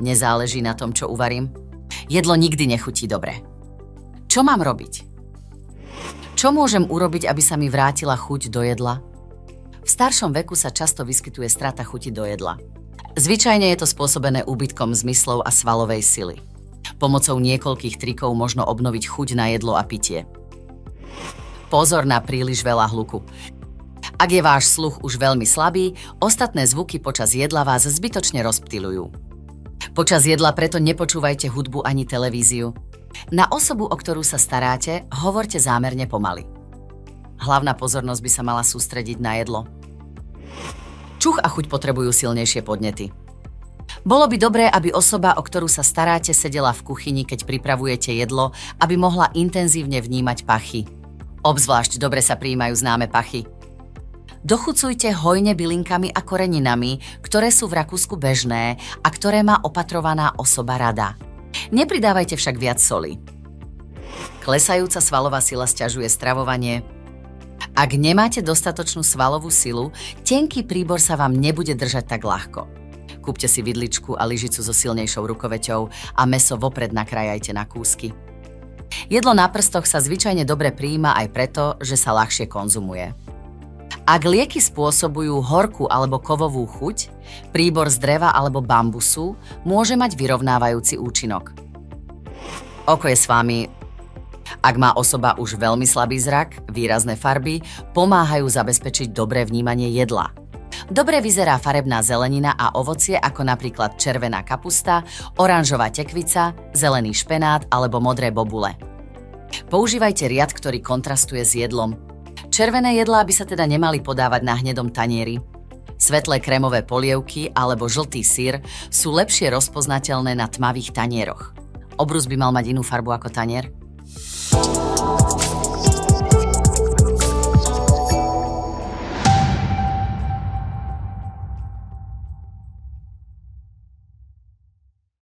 Nezáleží na tom, čo uvarím? Jedlo nikdy nechutí dobre. Čo mám robiť? Čo môžem urobiť, aby sa mi vrátila chuť do jedla? V staršom veku sa často vyskytuje strata chuti do jedla. Zvyčajne je to spôsobené úbytkom zmyslov a svalovej sily. Pomocou niekoľkých trikov možno obnoviť chuť na jedlo a pitie. Pozor na príliš veľa hluku. Ak je váš sluch už veľmi slabý, ostatné zvuky počas jedla vás zbytočne rozptyľujú. Počas jedla preto nepočúvajte hudbu ani televíziu. Na osobu, o ktorú sa staráte, hovorte zámerne pomaly. Hlavná pozornosť by sa mala sústrediť na jedlo. Čuch a chuť potrebujú silnejšie podnety. Bolo by dobré, aby osoba, o ktorú sa staráte, sedela v kuchyni, keď pripravujete jedlo, aby mohla intenzívne vnímať pachy. Obzvlášť dobre sa prijímajú známe pachy. Dochucujte hojne bylinkami a koreninami, ktoré sú v Rakúsku bežné a ktoré má opatrovaná osoba rada. Nepridávajte však viac soli. Klesajúca svalová sila sťažuje stravovanie. Ak nemáte dostatočnú svalovú silu, tenký príbor sa vám nebude držať tak ľahko. Kúpte si vidličku a lyžicu so silnejšou rukoveťou a mäso vopred nakrájajte na kúsky. Jedlo na prstoch sa zvyčajne dobre prijíma aj preto, že sa ľahšie konzumuje. Ak lieky spôsobujú horkú alebo kovovú chuť, príbor z dreva alebo bambusu môže mať vyrovnávajúci účinok. Oko je s vami. Ak má osoba už veľmi slabý zrak, výrazné farby pomáhajú zabezpečiť dobré vnímanie jedla. Dobre vyzerá farebná zelenina a ovocie ako napríklad červená kapusta, oranžová tekvica, zelený špenát alebo modré bobule. Používajte riad, ktorý kontrastuje s jedlom. Červené jedlá by sa teda nemali podávať na hnedom tanieri. Svetlé krémové polievky alebo žltý syr sú lepšie rozpoznateľné na tmavých tanieroch. Obrus by mal mať inú farbu ako tanier.